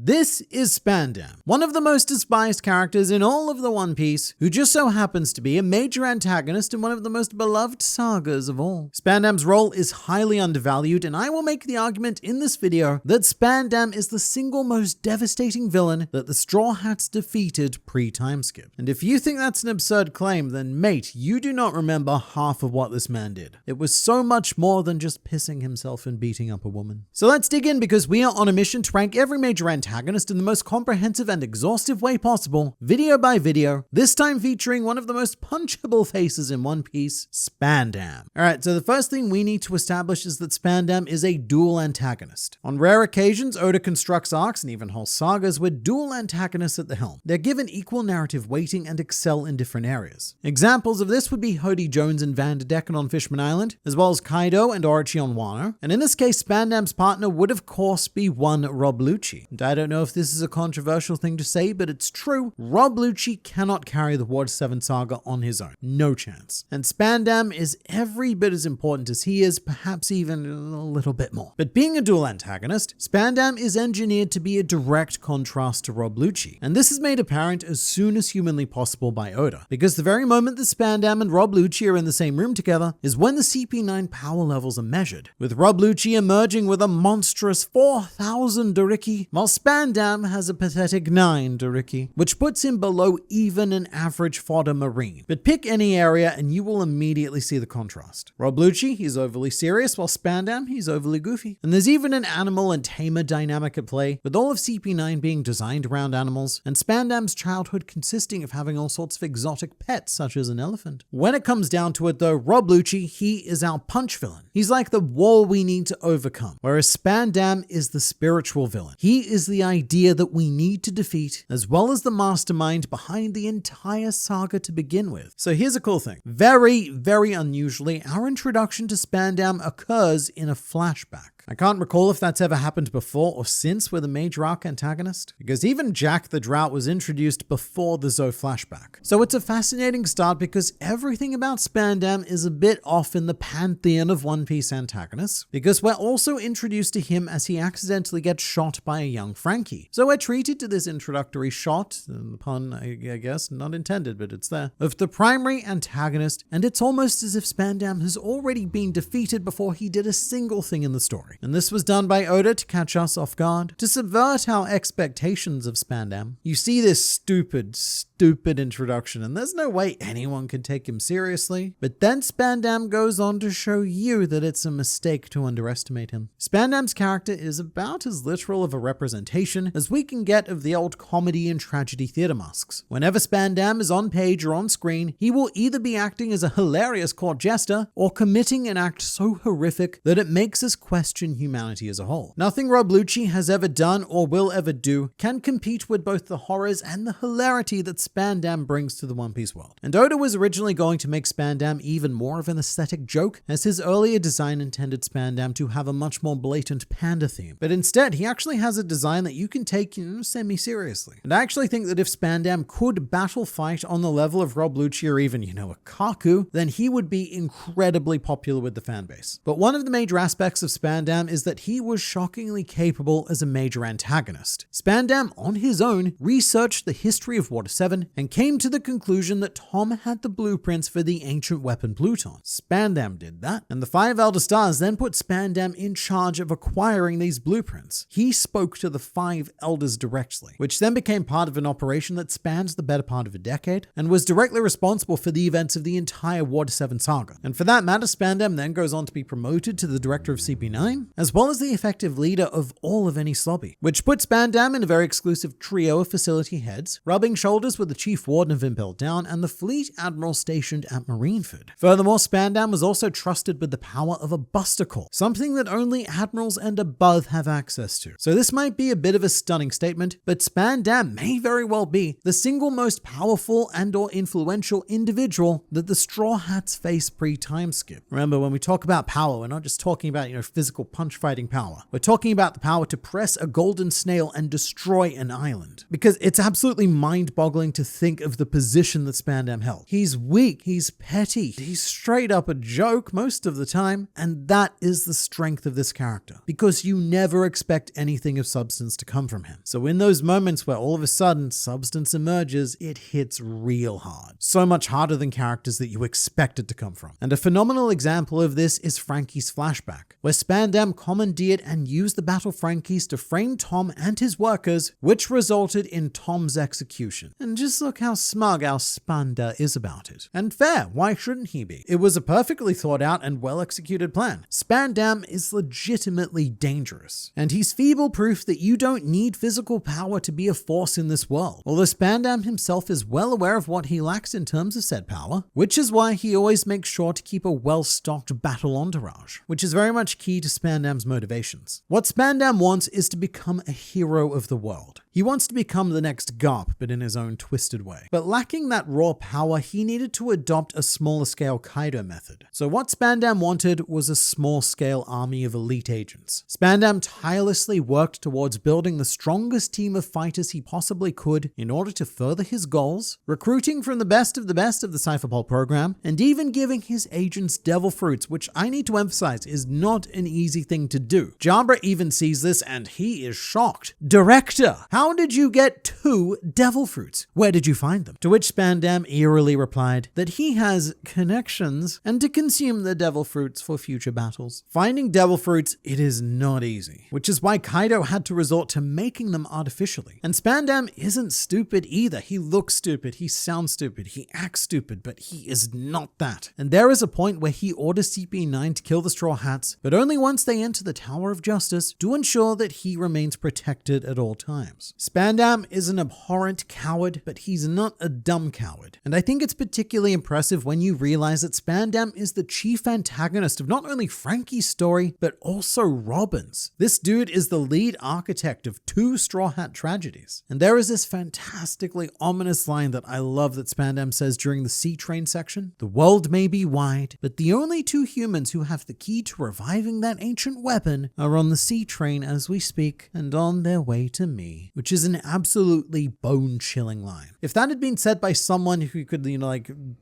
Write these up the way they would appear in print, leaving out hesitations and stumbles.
This is Spandam, one of the most despised characters in all of the One Piece, who just so happens to be a major antagonist in one of the most beloved sagas of all. Spandam's role is highly undervalued, and I will make the argument in this video that Spandam is the single most devastating villain that the Straw Hats defeated pre-time skip. And if you think that's an absurd claim, then mate, you do not remember half of what this man did. It was so much more than just pissing himself and beating up a woman. So let's dig in, because we are on a mission to rank every major antagonist in the most comprehensive and exhaustive way possible, video by video, this time featuring one of the most punchable faces in One Piece, Spandam. Alright, so the first thing we need to establish is that Spandam is a dual antagonist. On rare occasions, Oda constructs arcs and even whole sagas with dual antagonists at the helm. They're given equal narrative weighting and excel in different areas. Examples of this would be Hody Jones and Vanderdecken on Fishman Island, as well as Kaido and Orochi on Wano, and in this case, Spandam's partner would of course be one Rob Lucci. And I don't know if this is a controversial thing to say, but it's true. Rob Lucci cannot carry the Water 7 saga on his own. No chance. And Spandam is every bit as important as he is, perhaps even a little bit more. But being a dual antagonist, Spandam is engineered to be a direct contrast to Rob Lucci. And this is made apparent as soon as humanly possible by Oda, because the very moment that Spandam and Rob Lucci are in the same room together is when the CP9 power levels are measured, with Rob Lucci emerging with a monstrous 4,000 Doriki, while Spandam has a pathetic 9 Doriki, which puts him below even an average fodder marine. But pick any area and you will immediately see the contrast. Rob Lucci, he's overly serious, while Spandam, he's overly goofy. And there's even an animal and tamer dynamic at play, with all of CP9 being designed around animals, and Spandam's childhood consisting of having all sorts of exotic pets, such as an elephant. When it comes down to it though, Rob Lucci, he is our punch villain. He's like the wall we need to overcome, whereas Spandam is the spiritual villain. He is the idea that we need to defeat, as well as the mastermind behind the entire saga to begin with. So here's a cool thing. Very, very unusually, our introduction to Spandam occurs in a flashback. I can't recall if that's ever happened before or since with a major arc antagonist, because even Jack the Drought was introduced before the Zoe flashback. So it's a fascinating start because everything about Spandam is a bit off in the pantheon of One Piece antagonists, because we're also introduced to him as he accidentally gets shot by a young Frankie. So we're treated to this introductory shot, the pun I guess, not intended, but it's there, of the primary antagonist, and it's almost as if Spandam has already been defeated before he did a single thing in the story. And this was done by Oda to catch us off guard, to subvert our expectations of Spandam. You see this stupid introduction, and there's no way anyone can take him seriously. But then Spandam goes on to show you that it's a mistake to underestimate him. Spandam's character is about as literal of a representation as we can get of the old comedy and tragedy theater masks. Whenever Spandam is on page or on screen, he will either be acting as a hilarious court jester or committing an act so horrific that it makes us question humanity as a whole. Nothing Rob Lucci has ever done or will ever do can compete with both the horrors and the hilarity that Spandam brings to the One Piece world. And Oda was originally going to make Spandam even more of an aesthetic joke, as his earlier design intended Spandam to have a much more blatant panda theme. But instead, he actually has a design that you can take semi-seriously. And I actually think that if Spandam could battle fight on the level of Rob Lucci or even, a Kaku, then he would be incredibly popular with the fan base. But one of the major aspects of Spandam is that he was shockingly capable as a major antagonist. Spandam, on his own, researched the history of Water 7 and came to the conclusion that Tom had the blueprints for the ancient weapon Pluton. Spandam did that, and the 5 Elder Stars then put Spandam in charge of acquiring these blueprints. He spoke to the 5 Elders directly, which then became part of an operation that spans the better part of a decade and was directly responsible for the events of the entire Water 7 saga. And for that matter, Spandam then goes on to be promoted to the director of CP9, as well as the effective leader of all of Enies Lobby, which puts Spandam in a very exclusive trio of facility heads, rubbing shoulders with the chief warden of Impel Down and the fleet admiral stationed at Marineford. Furthermore, Spandam was also trusted with the power of a buster call, something that only admirals and above have access to. So this might be a bit of a stunning statement, but Spandam may very well be the single most powerful and or influential individual that the Straw Hats face pre-time skip. Remember, when we talk about power, we're not just talking about, physical punch fighting power. We're talking about the power to press a golden snail and destroy an island. Because it's absolutely mind-boggling to to think of the position that Spandam held. He's weak, he's petty, he's straight up a joke most of the time, and that is the strength of this character, because you never expect anything of substance to come from him. So in those moments where all of a sudden substance emerges, it hits real hard. So much harder than characters that you expect it to come from. And a phenomenal example of this is Frankie's Flashback, where Spandam commandeered and used the battle Frankies to frame Tom and his workers, which resulted in Tom's execution. And just look how smug our Spanda is about it. And fair, why shouldn't he be? It was a perfectly thought out and well executed plan. Spandam is legitimately dangerous, and he's feeble proof that you don't need physical power to be a force in this world. Although Spandam himself is well aware of what he lacks in terms of said power, which is why he always makes sure to keep a well-stocked battle entourage, which is very much key to Spandam's motivations. What Spandam wants is to become a hero of the world. He wants to become the next Garp, but in his own twisted way. But lacking that raw power, he needed to adopt a smaller scale Kaido method. So what Spandam wanted was a small scale army of elite agents. Spandam tirelessly worked towards building the strongest team of fighters he possibly could in order to further his goals, recruiting from the best of the Cypherpol program, and even giving his agents devil fruits, which I need to emphasize is not an easy thing to do. Jabra even sees this and he is shocked. Director, how did you get 2 devil fruits? Where did you find them? To which Spandam eerily replied that he has connections and to consume the devil fruits for future battles. Finding devil fruits, it is not easy, which is why Kaido had to resort to making them artificially. And Spandam isn't stupid either. He looks stupid, he sounds stupid, he acts stupid, but he is not that. And there is a point where he orders CP9 to kill the Straw Hats, but only once they enter the Tower of Justice to ensure that he remains protected at all times. Spandam is an abhorrent coward, but he's not a dumb coward. And I think it's particularly impressive when you realize that Spandam is the chief antagonist of not only Frankie's story, but also Robin's. This dude is the lead architect of 2 Straw Hat tragedies. And there is this fantastically ominous line that I love that Spandam says during the Sea Train section. The world may be wide, but the only 2 humans who have the key to reviving that ancient weapon are on the Sea Train as we speak and on their way to me. Which is an absolutely bone-chilling line. If that had been said by someone who could,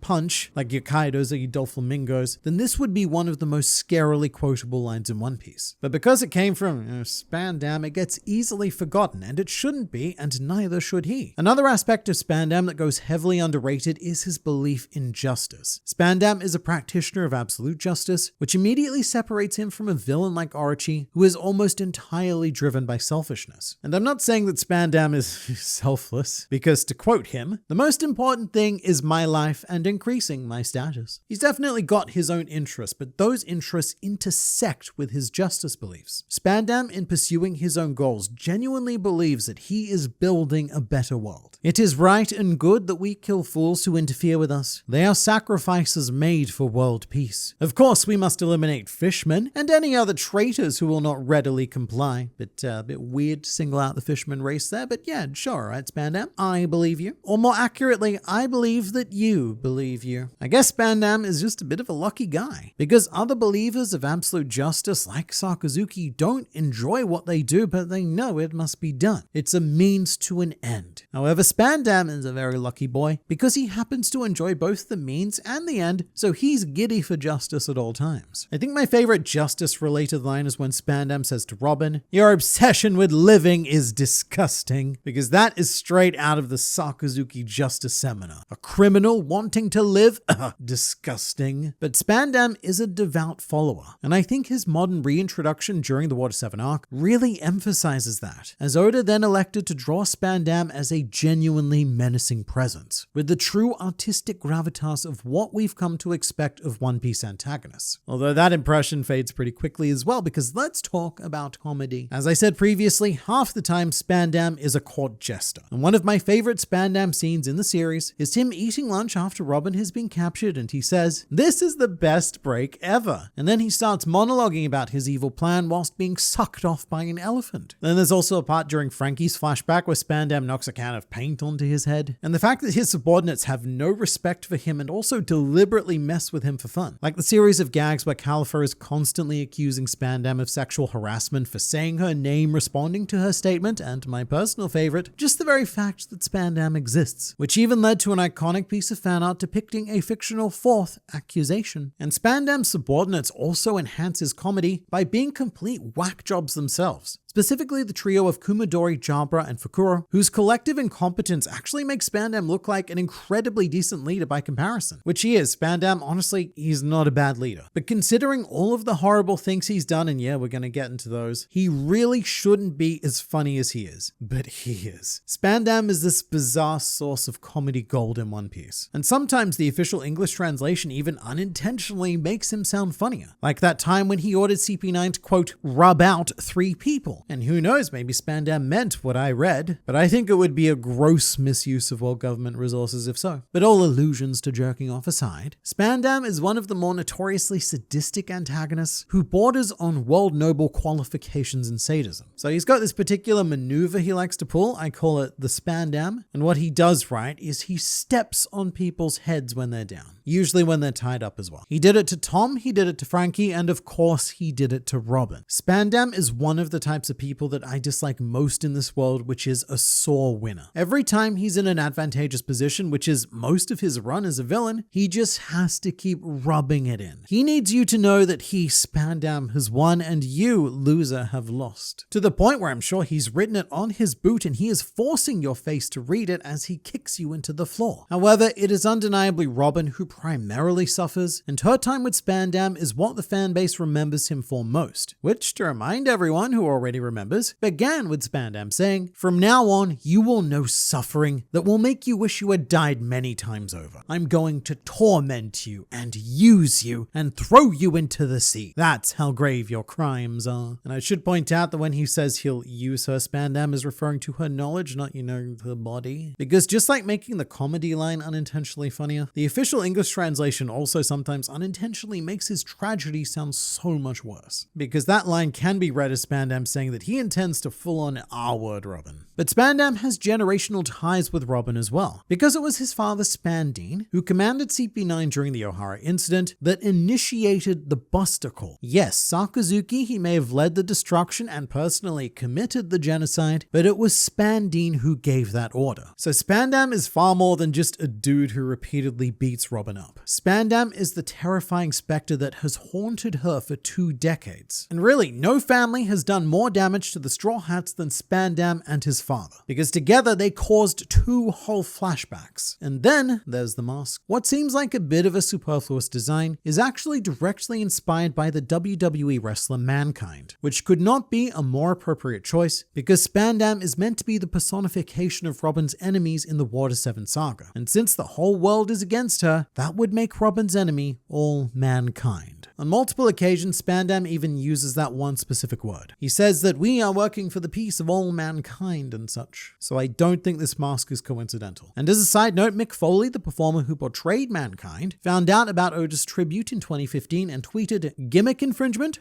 punch, like your Kaidos or your Doflamingos, then this would be one of the most scarily quotable lines in One Piece. But because it came from Spandam, it gets easily forgotten, and it shouldn't be, and neither should he. Another aspect of Spandam that goes heavily underrated is his belief in justice. Spandam is a practitioner of absolute justice, which immediately separates him from a villain like Orochi, who is almost entirely driven by selfishness. And I'm not saying that Spandam is selfless, because to quote him, the most important thing is my life and increasing my status. He's definitely got his own interests, but those interests intersect with his justice beliefs. Spandam, in pursuing his own goals, genuinely believes that he is building a better world. It is right and good that we kill fools who interfere with us. They are sacrifices made for world peace. Of course, we must eliminate fishmen and any other traitors who will not readily comply. A bit weird to single out the fisherman race there, but yeah, sure, right, Spandam? I believe you. Or more accurately, I believe that you believe you. I guess Spandam is just a bit of a lucky guy, because other believers of absolute justice like Sakazuki don't enjoy what they do, but they know it must be done. It's a means to an end. However, Spandam is a very lucky boy, because he happens to enjoy both the means and the end, so he's giddy for justice at all times. I think my favorite justice-related line is when Spandam says to Robin, "Your obsession with living is disgusting," because that is straight out of the Sakazuki Justice Seminar. A criminal wanting to live? Disgusting. But Spandam is a devout follower, and I think his modern reintroduction during the Water 7 arc really emphasizes that, as Oda then elected to draw Spandam as a genuinely menacing presence, with the true artistic gravitas of what we've come to expect of One Piece antagonists. Although that impression fades pretty quickly as well, because let's talk about comedy. As I said previously, half the time Spandam is a court jester, and one of my favorite Spandam scenes in the series is him eating lunch after Robin has been captured, and he says, "This is the best break ever," and then he starts monologuing about his evil plan whilst being sucked off by an elephant. Then there's also a part during Frankie's flashback where Spandam knocks a can of paint onto his head, and the fact that his subordinates have no respect for him and also deliberately mess with him for fun. Like the series of gags where Califer is constantly accusing Spandam of sexual harassment for saying her name responding to her statement, and my my personal favorite, just the very fact that Spandam exists, which even led to an iconic piece of fan art depicting a fictional fourth accusation. And Spandam's subordinates also enhance his comedy by being complete whack jobs themselves. Specifically the trio of Kumadori, Jabra, and Fukuro, whose collective incompetence actually makes Spandam look like an incredibly decent leader by comparison. Which he is. Spandam, honestly, he's not a bad leader. But considering all of the horrible things he's done, and yeah, we're gonna get into those, he really shouldn't be as funny as he is. But he is. Spandam is this bizarre source of comedy gold in One Piece. And sometimes the official English translation even unintentionally makes him sound funnier. Like that time when he ordered CP9 to, quote, rub out 3 people. And who knows, maybe Spandam meant what I read, but I think it would be a gross misuse of world government resources if so. But all allusions to jerking off aside, Spandam is one of the more notoriously sadistic antagonists who borders on world noble qualifications and sadism. So he's got this particular maneuver he likes to pull, I call it the Spandam, and what he does right is he steps on people's heads when they're down. Usually when they're tied up as well. He did it to Tom, he did it to Frankie, and of course he did it to Robin. Spandam is one of the types of people that I dislike most in this world, which is a sore winner. Every time he's in an advantageous position, which is most of his run as a villain, he just has to keep rubbing it in. He needs you to know that he, Spandam, has won and you, loser, have lost. To the point where I'm sure he's written it on his boot and he is forcing your face to read it as he kicks you into the floor. However, it is undeniably Robin who primarily suffers, and her time with Spandam is what the fan base remembers him for most, which, to remind everyone who already remembers, began with Spandam saying, "From now on, you will know suffering that will make you wish you had died many times over. I'm going to torment you and use you and throw you into the sea. That's how grave your crimes are." And I should point out that when he says he'll use her, Spandam is referring to her knowledge, not, her body. Because just like making the comedy line unintentionally funnier, the official English translation also sometimes unintentionally makes his tragedy sound so much worse. Because that line can be read as Spandam saying that he intends to full-on R-word Robin. But Spandam has generational ties with Robin as well, because it was his father Spandine, who commanded CP9 during the Ohara incident, that initiated the Buster Call. Yes, Sakazuki, he may have led the destruction and personally committed the genocide, but it was Spandine who gave that order. So Spandam is far more than just a dude who repeatedly beats Robin up. Spandam is the terrifying specter that has haunted her for 2 decades. And really, no family has done more damage to the Straw Hats than Spandam and his father, because together they caused 2 whole flashbacks. And then there's the mask. What seems like a bit of a superfluous design is actually directly inspired by the WWE wrestler Mankind, which could not be a more appropriate choice because Spandam is meant to be the personification of Robin's enemies in the Water 7 saga. And since the whole world is against her, that would make Robin's enemy all mankind. On multiple occasions, Spandam even uses that one specific word. He says that we are working for the peace of all mankind and such. So I don't think this mask is coincidental. And as a side note, Mick Foley, the performer who portrayed Mankind, found out about Oda's tribute in 2015 and tweeted, "Gimmick infringement? ?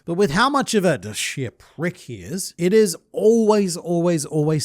But with how much of a sheer prick he is, it is always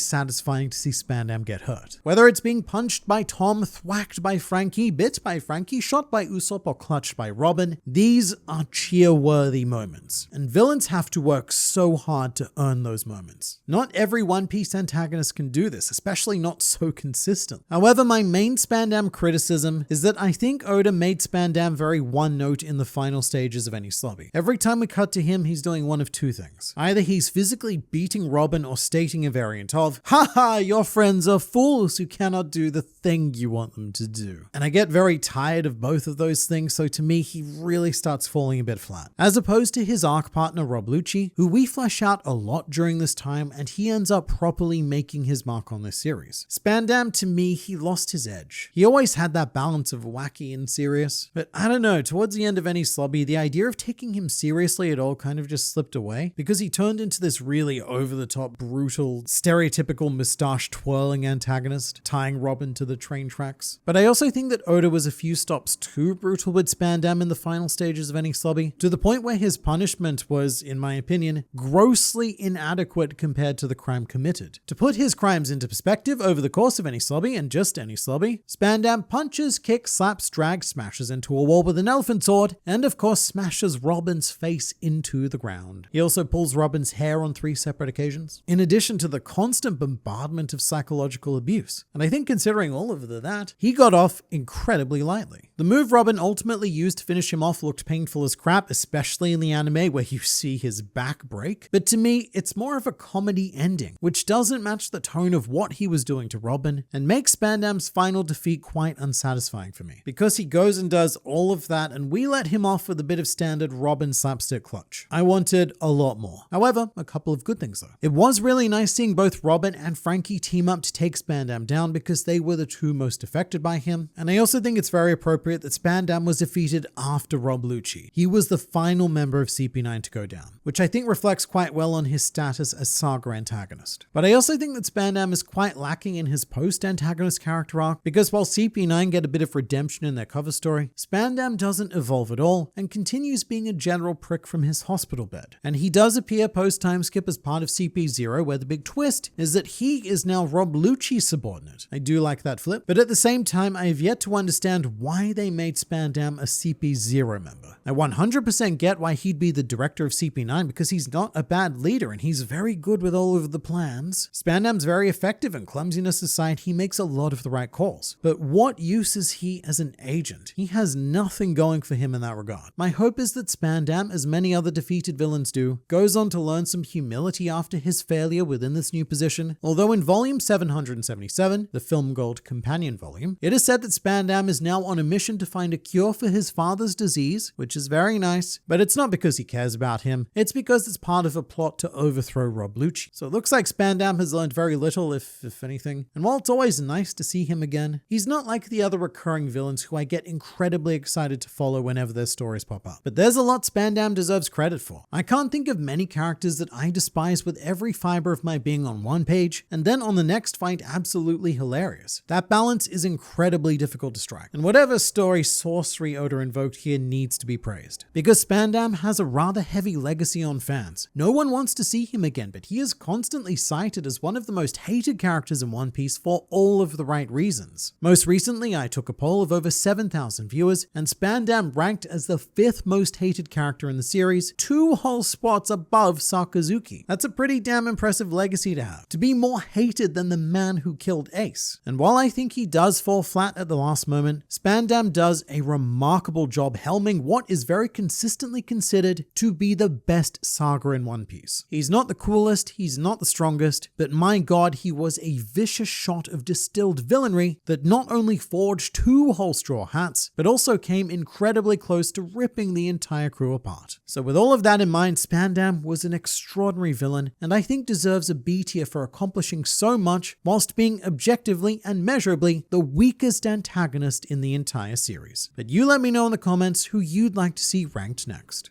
satisfying to see Spandam get hurt. Whether it's being punched by Tom, thwacked by Frankie, bit by Frankie, shot by Usopp, or clutched by Robin, these are cheer-worthy moments. And villains have to work so hard to earn those moments. Not every One Piece antagonist can do this, especially not so consistent. However, my main Spandam criticism is that I think Oda made Spandam very one-note in the final stages of Enies Lobby. Every time we cut to him, he's doing one of 2 things. Either he's physically beating Robin or stating a variant of, "Haha, your friends are fools who cannot do the thing you want them to do." And I get very tired of both of those things, so to me, he really starts falling a bit flat. As opposed to his arc partner Rob Lucci, who we flesh out a lot during this time, and he ends up properly making his mark on this series. Spandam, to me, he lost his edge. He always had that balance of wacky and serious, but I don't know, towards the end of Enies Lobby, the idea of taking him seriously at all kind of just slipped away, because he turned into this really over-the-top, brutal, stereotypical mustache-twirling antagonist, tying Robin to the train tracks. But I also think that Oda was a few stops too brutal with Spandam in the final stages of Enies Lobby, to the point where his punishment was, in my opinion, grossly inadequate compared to the crime committed. To put his crimes into perspective, over the course of Enies Lobby, and just Enies Lobby, Spandam punches, kicks, slaps, drags, smashes into a wall with an elephant sword, and of course smashes Robin's face into the ground. He also pulls Robin's hair on 3 separate occasions, in addition to the constant bombardment of psychological abuse. And I think considering all of that, he got off incredibly lightly. The move Robin ultimately used to finish him off looked painful as crap, especially in the anime where you see his back break. But to me, it's more of a comedy ending, which doesn't match the tone of what he was doing to Robin, and makes Spandam's final defeat quite unsatisfying for me, because he goes and does all of that and we let him off with a bit of standard Robin slapstick clutch. I wanted a lot more. However, a couple of good things though. It was really nice seeing both Robin and Frankie team up to take Spandam down because they were the 2 most affected by him, and I also think it's very appropriate that Spandam was defeated after Rob Lucci. He was the final member of CP9 to go down, which I think reflects quite well on his status as Saga antagonist. But I also think that Spandam is quite lacking in his post-antagonist character arc, because while CP9 get a bit of redemption in their cover story, Spandam doesn't evolve at all and continues being a general prick from his hospital bed. And he does appear post-time skip as part of CP0, where the big twist is that he is now Rob Lucci's subordinate. I do like that flip, but at the same time, I have yet to understand why they made Spandam a CP0 member. I 100% get why he'd be the director of CP9 because he's not a bad leader and he's very good with all of the plans. Spandam's very effective, and clumsiness aside, he makes a lot of the right calls. But what use is he as an agent? He has nothing going for him in that regard. My hope is that Spandam, as many other defeated villains do, goes on to learn some humility after his failure within this new position. Although in volume 777, the Film Gold companion volume, it is said that Spandam is now on a mission to find a cure for his father's disease, which is very nice, but it's not because he cares about him, it's because it's part of a plot to overthrow Rob Lucci. So it looks like Spandam has learned very little, if anything, and while it's always nice to see him again, he's not like the other recurring villains who I get incredibly excited to follow whenever their stories pop up. But there's a lot Spandam deserves credit for. I can't think of many characters that I despise with every fiber of my being on one page, and then on the next find absolutely hilarious. That balance is incredibly difficult to strike, and whatever story sorcery Oda invoked here needs to be praised. Because Spandam has a rather heavy legacy on fans. No one wants to see him again, but he is constantly cited as one of the most hated characters in One Piece for all of the right reasons. Most recently, I took a poll of over 7,000 viewers, and Spandam ranked as the 5th most hated character in the series, 2 whole spots above Sakazuki. That's a pretty damn impressive legacy to have. To be more hated than the man who killed Ace. And while I think he does fall flat at the last moment, Spandam does a remarkable job helming what is very consistently considered to be the best saga in One Piece. He's not the coolest, he's not the strongest, but my god, he was a vicious shot of distilled villainy that not only forged 2 whole straw hats, but also came incredibly close to ripping the entire crew apart. So with all of that in mind, Spandam was an extraordinary villain, and I think deserves a B tier for accomplishing so much whilst being objectively and measurably the weakest antagonist in the entire series. But you let me know in the comments who you'd like to see ranked next.